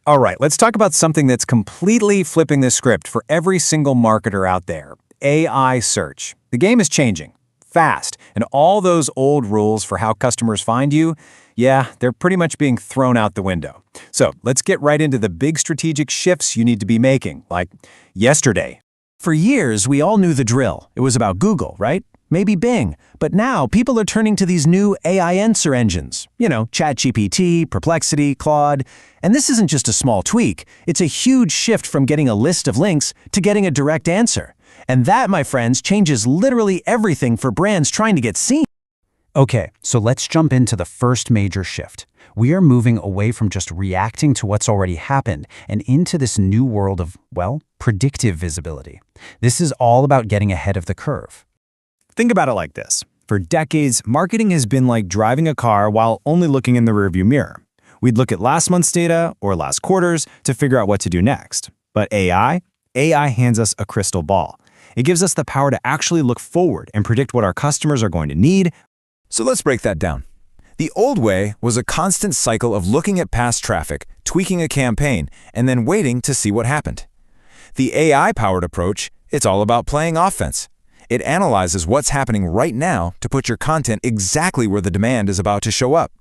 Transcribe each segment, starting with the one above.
All right, let's talk about something that's completely flipping the script for every single marketer out there. AI search. The game is changing fast, and all those old rules for how customers find you, yeah, they're pretty much being thrown out the window. So let's get right into the big strategic shifts you need to be making, like yesterday. For years, we all knew the drill. It was about Google, right? Maybe Bing. But now, people are turning to these new AI answer engines. ChatGPT, Perplexity, Claude. And this isn't just a small tweak. It's a huge shift from getting a list of links to getting a direct answer. And that, my friends, changes literally everything for brands trying to get seen. Okay, so let's jump into the first major shift. We are moving away from just reacting to what's already happened and into this new world of, predictive visibility. This is all about getting ahead of the curve. Think about it like this. For decades, marketing has been like driving a car while only looking in the rearview mirror. We'd look at last month's data or last quarter's to figure out what to do next. But AI hands us a crystal ball. It gives us the power to actually look forward and predict what our customers are going to need. So let's break that down. The old way was a constant cycle of looking at past traffic, tweaking a campaign, and then waiting to see what happened. The AI-powered approach, it's all about playing offense. It analyzes what's happening right now to put your content exactly where the demand is about to show up.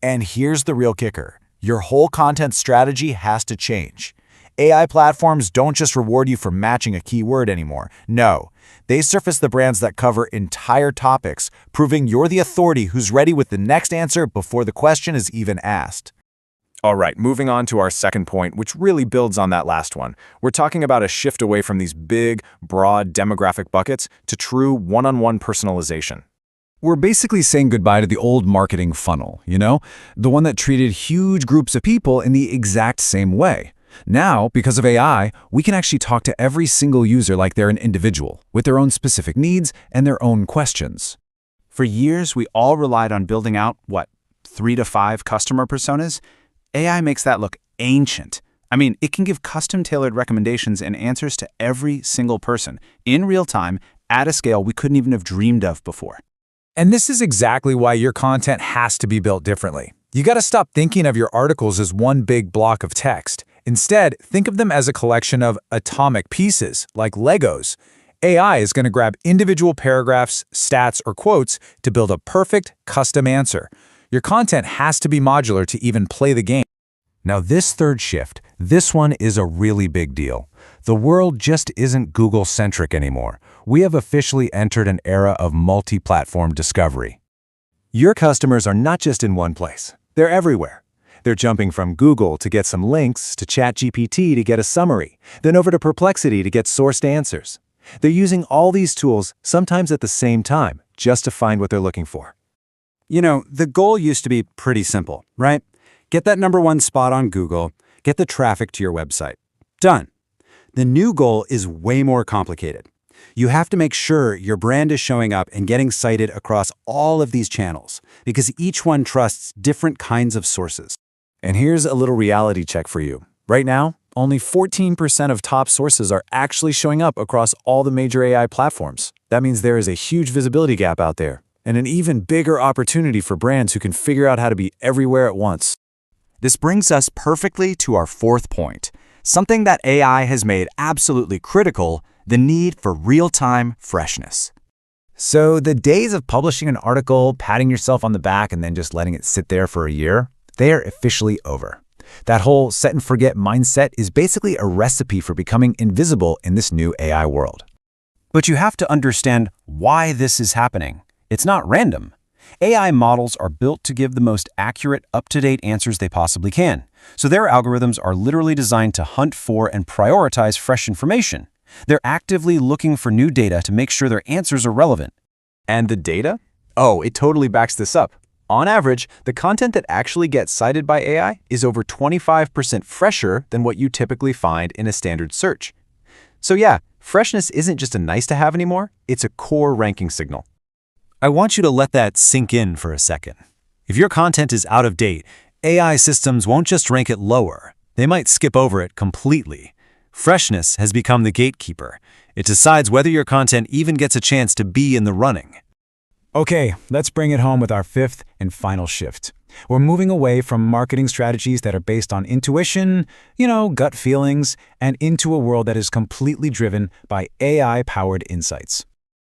And here's the real kicker. Your whole content strategy has to change. AI platforms don't just reward you for matching a keyword anymore. No, they surface the brands that cover entire topics, proving you're the authority who's ready with the next answer before the question is even asked. All right, moving on to our second point, which really builds on that last one. We're talking about a shift away from these big, broad demographic buckets to true one-on-one personalization. We're basically saying goodbye to the old marketing funnel, the one that treated huge groups of people in the exact same way. Now, because of AI, we can actually talk to every single user like they're an individual, with their own specific needs and their own questions. For years, we all relied on building out, 3 to 5 customer personas? AI makes that look ancient. It can give custom-tailored recommendations and answers to every single person, in real time, at a scale we couldn't even have dreamed of before. And this is exactly why your content has to be built differently. You got to stop thinking of your articles as one big block of text. Instead, think of them as a collection of atomic pieces, like Legos. AI is going to grab individual paragraphs, stats, or quotes to build a perfect, custom answer. Your content has to be modular to even play the game. Now this third shift, this one is a really big deal. The world just isn't Google-centric anymore. We have officially entered an era of multi-platform discovery. Your customers are not just in one place. They're everywhere. They're jumping from Google to get some links to ChatGPT to get a summary, then over to Perplexity to get sourced answers. They're using all these tools, sometimes at the same time, just to find what they're looking for. The goal used to be pretty simple, right? Get that #1 spot on Google, get the traffic to your website. Done. The new goal is way more complicated. You have to make sure your brand is showing up and getting cited across all of these channels, because each one trusts different kinds of sources. And here's a little reality check for you. Right now, only 14% of top sources are actually showing up across all the major AI platforms. That means there is a huge visibility gap out there, and an even bigger opportunity for brands who can figure out how to be everywhere at once. This brings us perfectly to our fourth point, something that AI has made absolutely critical: the need for real-time freshness. So the days of publishing an article, patting yourself on the back, and then just letting it sit there for a year, they are officially over. That whole set and forget mindset is basically a recipe for becoming invisible in this new AI world. But you have to understand why this is happening. It's not random. AI models are built to give the most accurate, up-to-date answers they possibly can. So their algorithms are literally designed to hunt for and prioritize fresh information. They're actively looking for new data to make sure their answers are relevant. And the data? Oh, it totally backs this up. On average, the content that actually gets cited by AI is over 25% fresher than what you typically find in a standard search. So yeah, freshness isn't just a nice-to-have anymore, it's a core ranking signal. I want you to let that sink in for a second. If your content is out of date, AI systems won't just rank it lower. They might skip over it completely. Freshness has become the gatekeeper. It decides whether your content even gets a chance to be in the running. Okay, let's bring it home with our fifth and final shift. We're moving away from marketing strategies that are based on intuition, gut feelings, and into a world that is completely driven by AI-powered insights.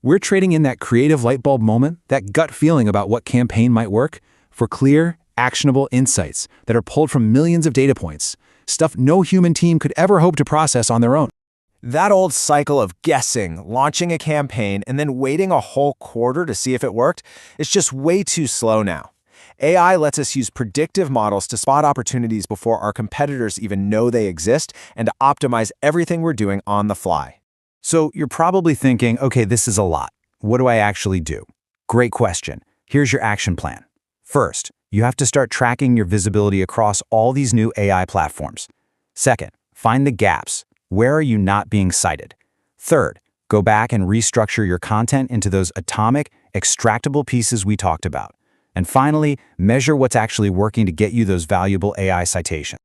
We're trading in that creative light bulb moment, that gut feeling about what campaign might work, for clear, actionable insights that are pulled from millions of data points, stuff no human team could ever hope to process on their own. That old cycle of guessing, launching a campaign, and then waiting a whole quarter to see if it worked is just way too slow now. AI lets us use predictive models to spot opportunities before our competitors even know they exist and to optimize everything we're doing on the fly. So you're probably thinking, okay, this is a lot. What do I actually do? Great question. Here's your action plan. First, you have to start tracking your visibility across all these new AI platforms. Second, find the gaps. Where are you not being cited? Third, go back and restructure your content into those atomic, extractable pieces we talked about. And finally, measure what's actually working to get you those valuable AI citations.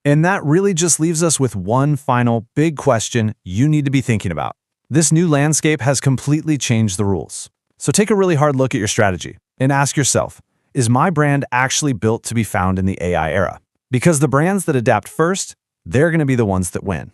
And that really just leaves us with one final big question you need to be thinking about. This new landscape has completely changed the rules. So take a really hard look at your strategy and ask yourself, is my brand actually built to be found in the AI era? Because the brands that adapt first, they're going to be the ones that win.